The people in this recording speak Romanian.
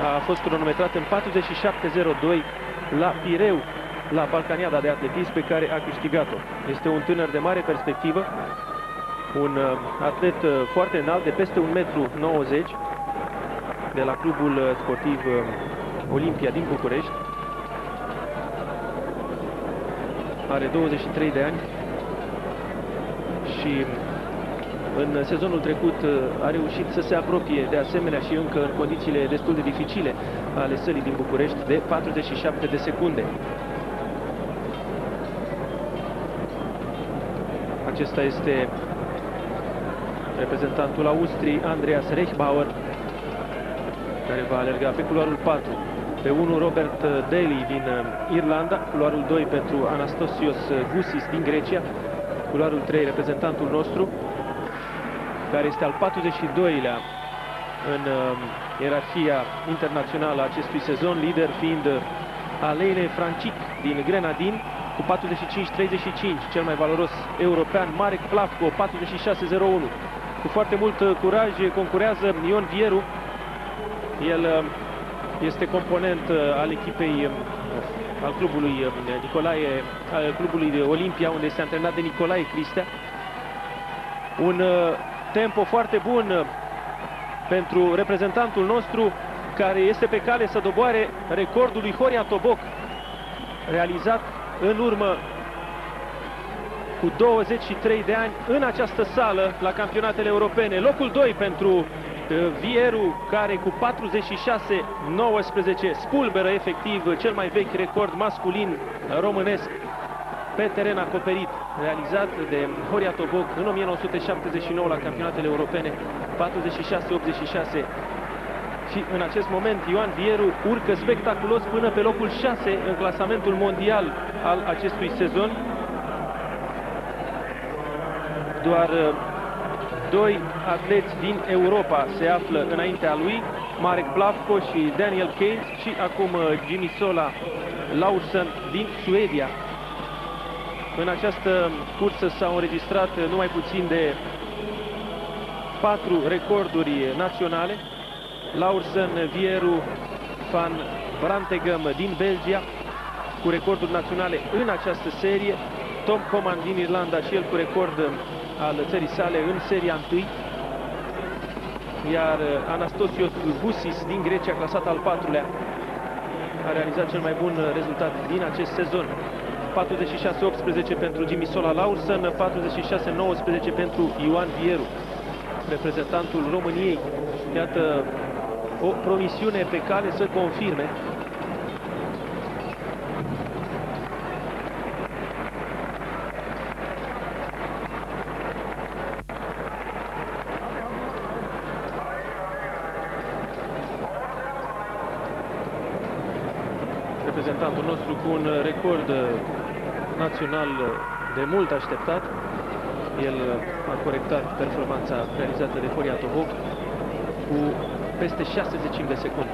a fost cronometrat în 47:02 la Pireu, la Balcaniada de atletism pe care a câștigat-o. Este un tânăr de mare perspectivă, un atlet foarte înalt, de peste 1,90 m, de la clubul sportiv Olimpia din București. Are 23 de ani și în sezonul trecut a reușit să se apropie de asemenea și încă în condițiile destul de dificile ale sălii din București de 47 de secunde. Acesta este reprezentantul Austriei, Andreas Rechbauer, care va alerga pe culoarul 4. Pe 1 Robert Daly din Irlanda, culoarul 2 pentru Anastasios Gousis din Grecia, culoarul 3 reprezentantul nostru, care este al 42-lea în ierarhia internațională a acestui sezon, lider fiind Alaine Francic din Grenadin cu 45-35, cel mai valoros european Marek Plavko 46-01. Cu foarte mult curaj concurează Ion Vieru. El este component al echipei, al clubului Olimpia, unde este antrenat de Nicolae Cristea. Un tempo foarte bun pentru reprezentantul nostru, care este pe cale să doboare recordul lui Horia Toboc, realizat în urmă cu 23 de ani în această sală la campionatele europene. Locul 2 pentru Vieru, care cu 46-19 spulberă efectiv cel mai vechi record masculin românesc pe teren acoperit, realizat de Horia Toboc în 1979 la campionatele europene, 46-86. Și în acest moment Ioan Vieru urcă spectaculos până pe locul 6 în clasamentul mondial al acestui sezon. Doar doi atleți din Europa se află înaintea lui, Marek Plavko și Daniel Keynes, și acum Jimisola Laursen din Suedia. În această cursă s-au înregistrat numai puțin de 4 recorduri naționale. Laursen, Vieru, Van Brantegem din Belgia cu recorduri naționale în această serie, Tom Coman din Irlanda și el cu record al țării sale în seria 1, iar Anastasios Gousis din Grecia, clasat al 4-lea, a realizat cel mai bun rezultat din acest sezon. 46-18 pentru Jimisola Laursen, 46-19 pentru Ioan Vieru, reprezentantul României. Iată o promisiune pe cale să confirme. Reprezentantul nostru cu un record național de mult așteptat. El a corectat performanța realizată de Horia Toboc cu peste 60 de secunde.